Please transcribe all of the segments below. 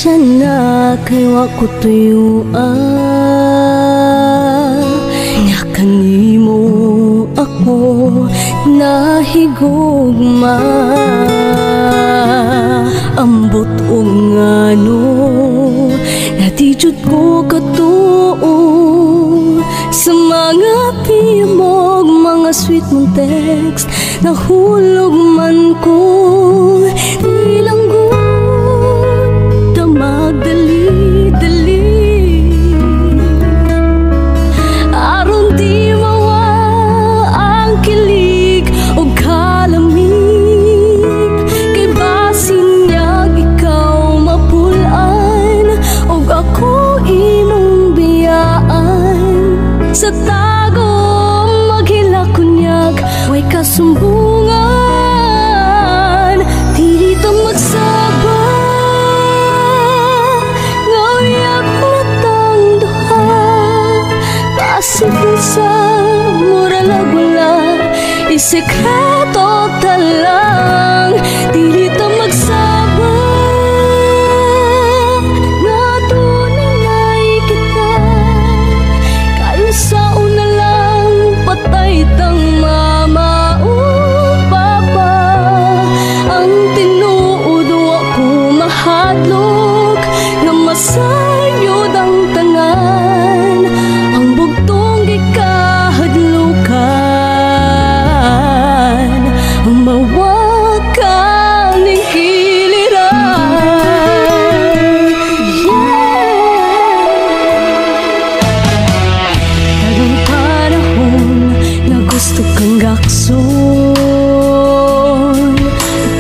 Pasensya na kay wa ko tuyuan, nga kanimo ako nahigugma. Ambot o ngano na di jud ko katuo sa mga piyamog, mga sweet mong text. Nahulog man ko nilanggo magdali-dali, aron di mawa ang kilig o kalamig. Kay basin niyag ikaw mapulaan o ako imong biyaan. Sa tago maghila kunyag way kasumbungan, dito magsaba sa mura lang wala, isekreto talang dito magsaba. Natunay kita kayo sa una lang, patay tang mama o papa. Ang tinuod ako mahadlok na masayod ang tanan. Ang bugtong kahadlukan, ang mawakan ng kiliran. Tagang panahon na gusto kang gakson,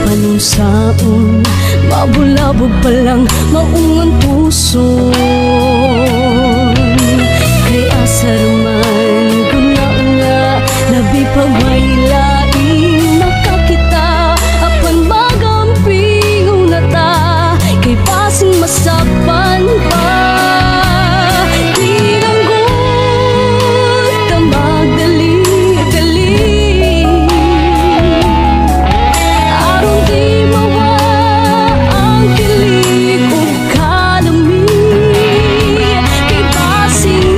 panungsaon, mabulabog pa lang maungan puso. Sarman ko na nga, labi pa may laing makakita. Apan magamping unata, kay pasing masapan pa. Tinanggot na magdali-dali, aron di mawa ang kilig o kalamig. Kay pasing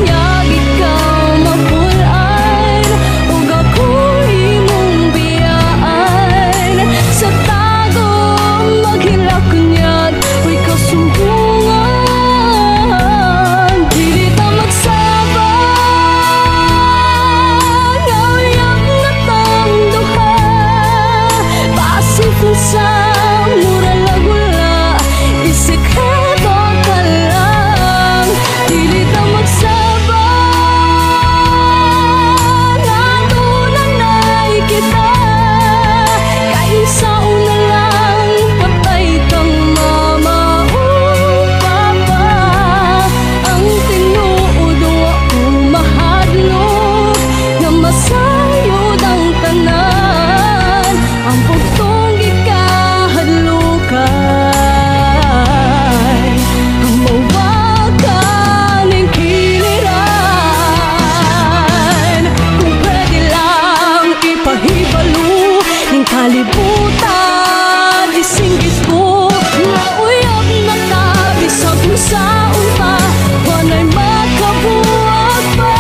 kalibutan, isinggit ko na uyab na tabi sa busaon pa, wanay makabuwag pa.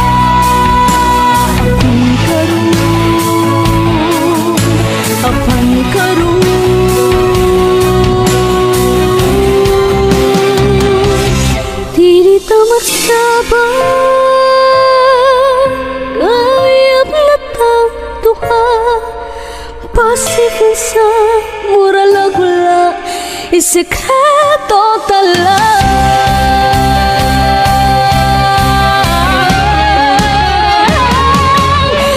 Apan karon dili ta magsabang, kayap na tang duha. Pasifin sa mura lang wala, isekreto talang.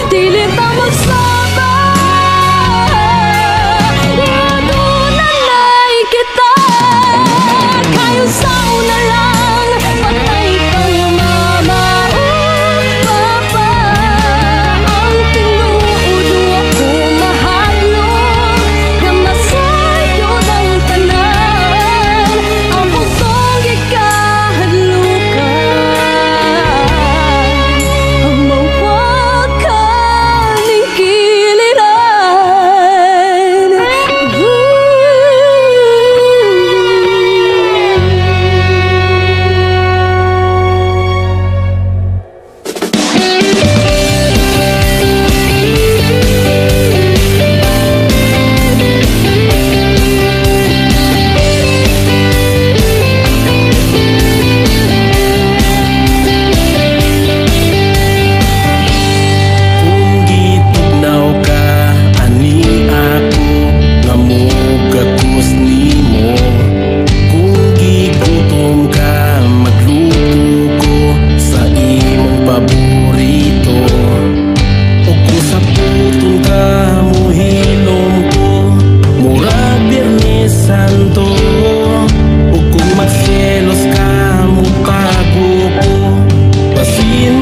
Dili ta magsabang, nadunay kita kayo sa una lang, patay kang mama o papa. Ang tinuod ako mahal, ang bugtong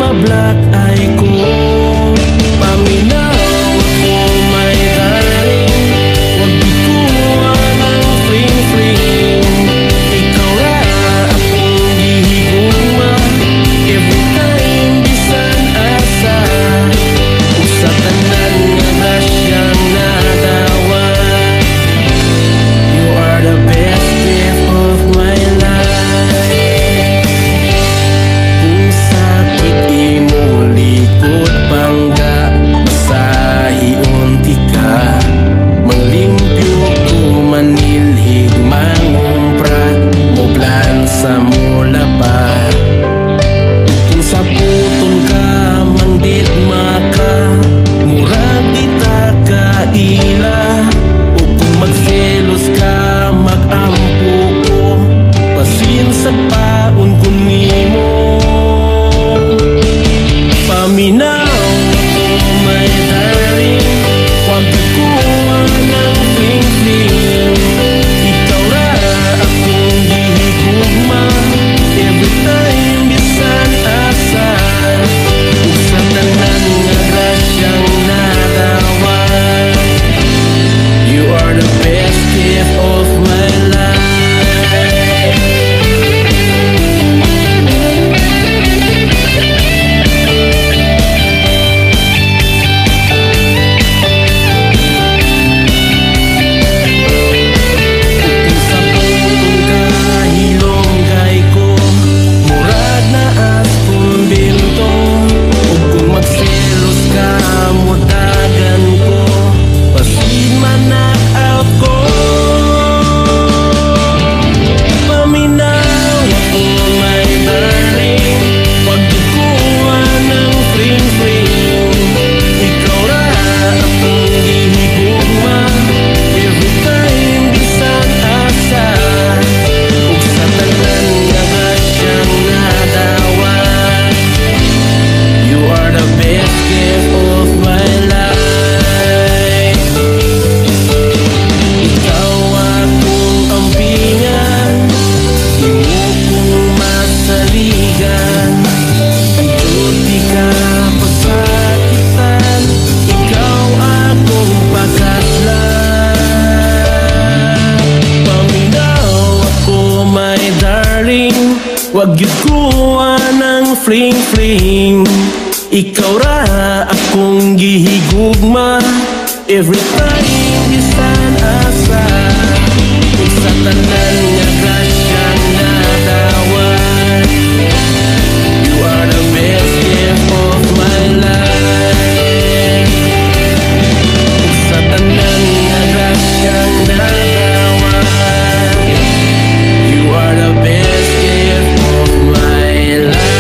mablack ay ko. Paminaw ako may darling, wag bikuan ang fling-fling. Ikaw ra akong gihigugma, every time bisan asa. Usa tanan nga rasyang nadawa, you are the best gift of my life. Kung sakit imong likod bangga, masahion ti ka, manglimpyo ko manilhig mangumpra, mublan sa mula pa. Kung sa putong ka mandidma ka, murag di ta kaila. O kung magselos ka magampo ko, pasin sa paon ko nimo. Paminaw ako may darling, wag bikuan ang fling-fling. Ikaw ra akong gihigugma, every time bisan asa. Usa tanan nga rasyang nadawa, you are the best gift of my life. Kung sa putong kahilonggay ko, murag na as kumbento. O kung magselos ka, mudagan ko, pasin manak out ko. Paminaw ako may darling, wag bikuan ang fling-fling. Ikaw ra akong gihigugma, every time bisan asa. Ug sa tanan nga rasyang nadawa, you are the best gift of my life. Ikaw akong ampingan, imo kong masaligan. Ikot di ka pasakitan, ikaw akong pagkaslan. Paminaw ako my darling, wag gyud kuan ang fling-fling. Ikaw ra akong gihigugma, every time bisan asa. Kung sa tanan nga rasyang nadawa, you are the best gift of my life. Kung sa tanan nga rasyang nadawa, you are the best gift of my life.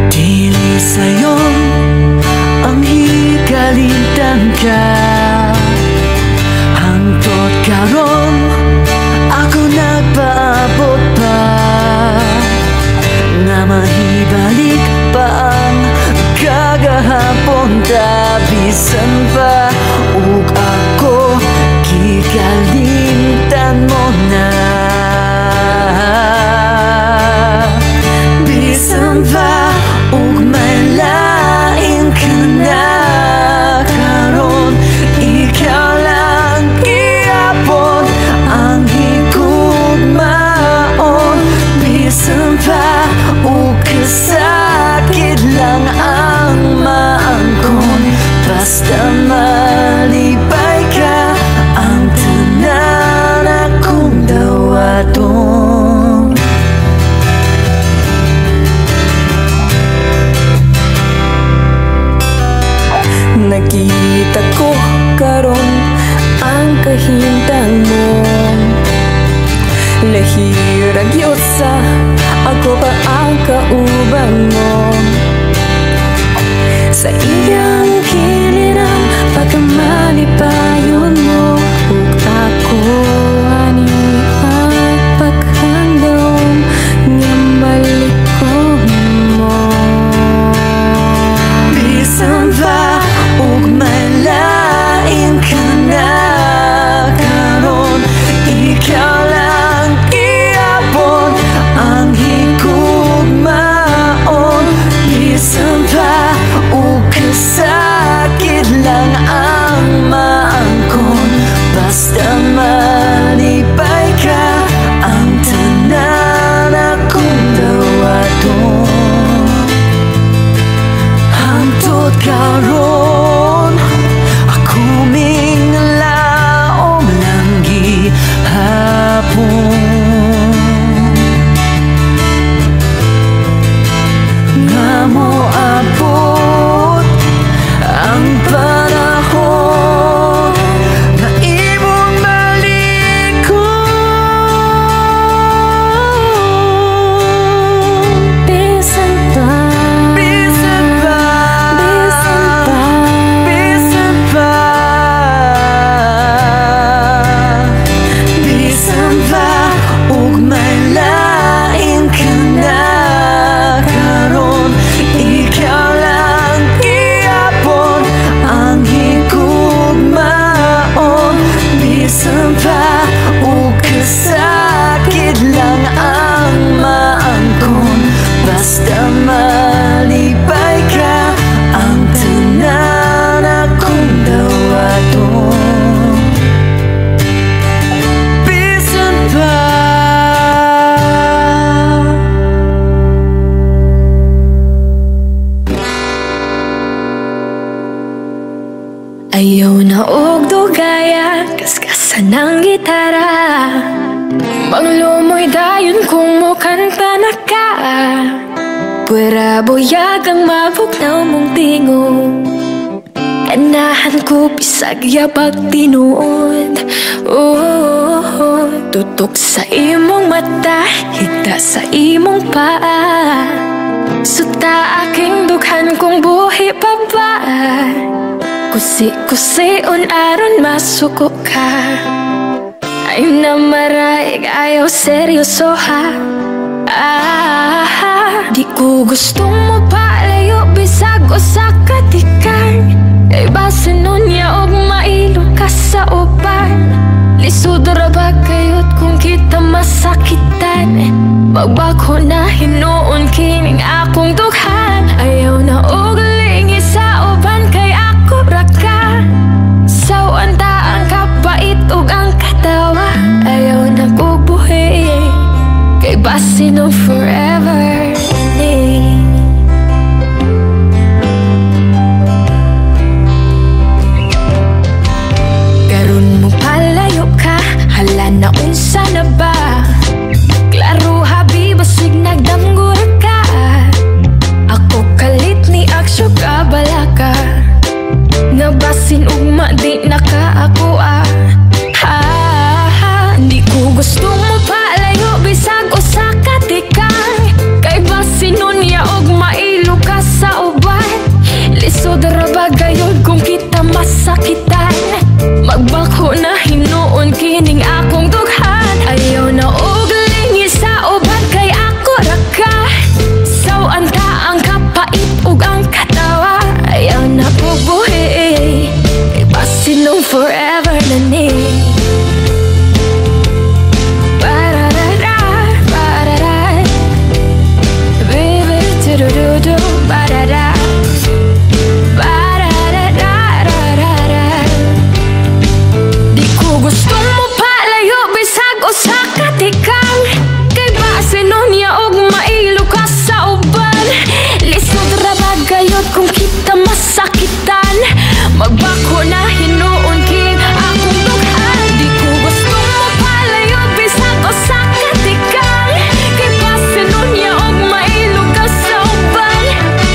Dili sa'yo ang hikalintang ka, hangtod karon ako nagpaabot pa, nga mahibalik pa ang kagahapon ta bisan pa. Ug ako gikalimtan mo na, bisan pa. Ug may lain ka na karon, ikaw lang gihapon ang higugmaon. Bisan pa. Ug kasakit lang ang maangkon, basta malipay ka ang tanan akong dawaton. Nakita ko karon ang kahintang mo, lahirag yosa ako pa ang kauban mo. Sa iyang kinilang pagkamalipayon mo, ug ako ani ang paghandom nga malikon mo. Bisan pa. Ug may lain ka na karon, ikaw dayon kung mo kanta na ka. Pwera boyag ang mabugnaw mong tingog. Ganahan ko bisag yabag tinuod. Tutok sa imong mata, higda sa imong paa. Suta aking dughan kong buhi pa ba? Kusi-kusion aron masuko ka. Ay na maraig ayaw seryoso ha. Di ko gustong mapalayo bisag o sa katikan. Kay base nun niya og mailo ka sa uban. Lisod ra ba kayot kung kita masakitan? Magbako na hinuon kining akong dughan. Ayaw na og lingi sa uban kay ako ra ka. Sawan ta ang kapait ug ang katawa. Ayaw na bubuhi kay base no forever. Karon mo palayo ka, hala na unsa na ba? Klaro habi basig nagdamgura ka. Ako kalit ni aksyo ka balaka. Nabasin ugma di na ka ako Di ko gusto mo palayo bisag o sa katikan. Kay basin nun ya og mailo ka sa uban. Lisod ra ba gayod kung kita masakitan? Magbako na hinuon kining akong dughan. Ayaw na og lingi sa uban kay ako ra ka. Sawan ta ang kapait ug ang katawa. Ayaw na bubuhi kay basin nung forever na ni. Di ko gusto mo palayo bisag o sa katikan. Kay base nun ya og mailo ka sa uban. Lisod ra ba gayod kung kita masakitan? Magbako na hinuon king akong dughan. Di ko gusto mo palayo bisag o sa katikan. Kay base nun ya og mailo ka sa uban.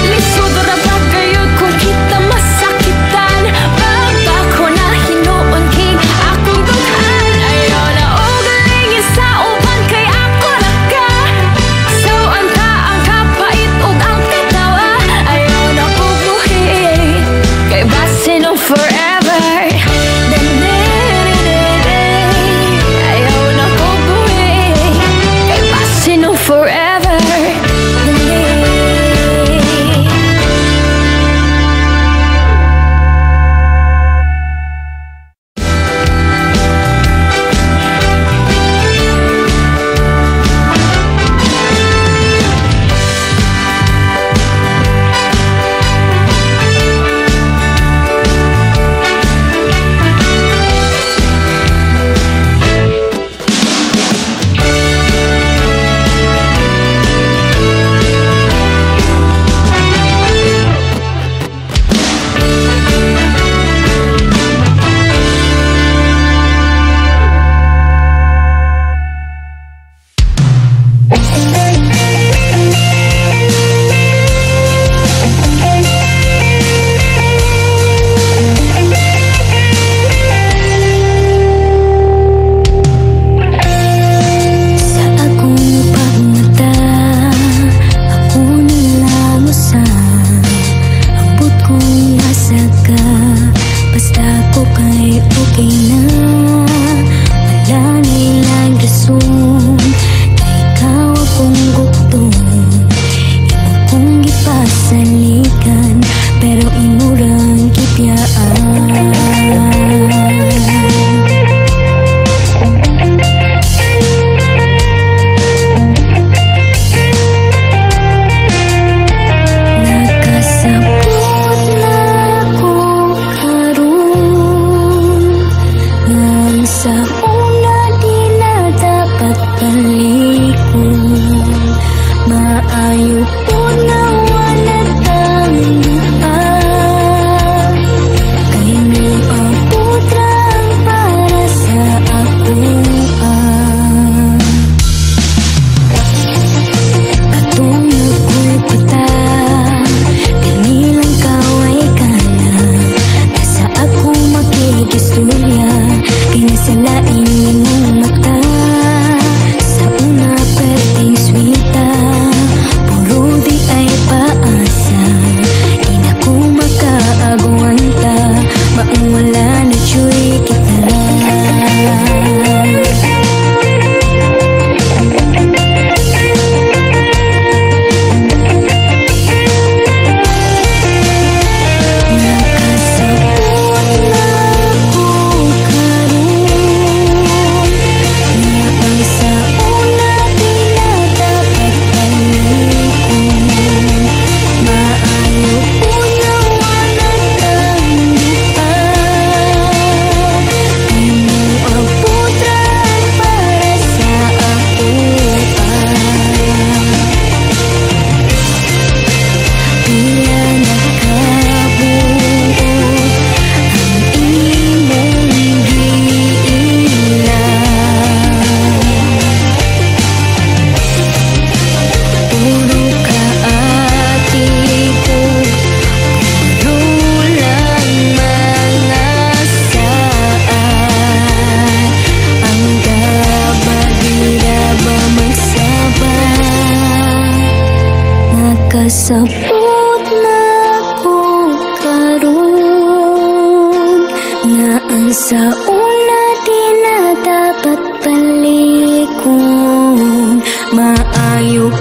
Lisod ra ba gayod kung kita masakitan? Magbako na hinuon king akong dughan. Ayaw na og lingi sa uban kay ako ra ka. Sawan ta ang kapait ug ang katawa. Ayaw na bubuhi kay base no forever. Ayaw na bubuhi kay base no forever. Pasabot na ko karon nga ang sa una di na dapat balikon. Maayo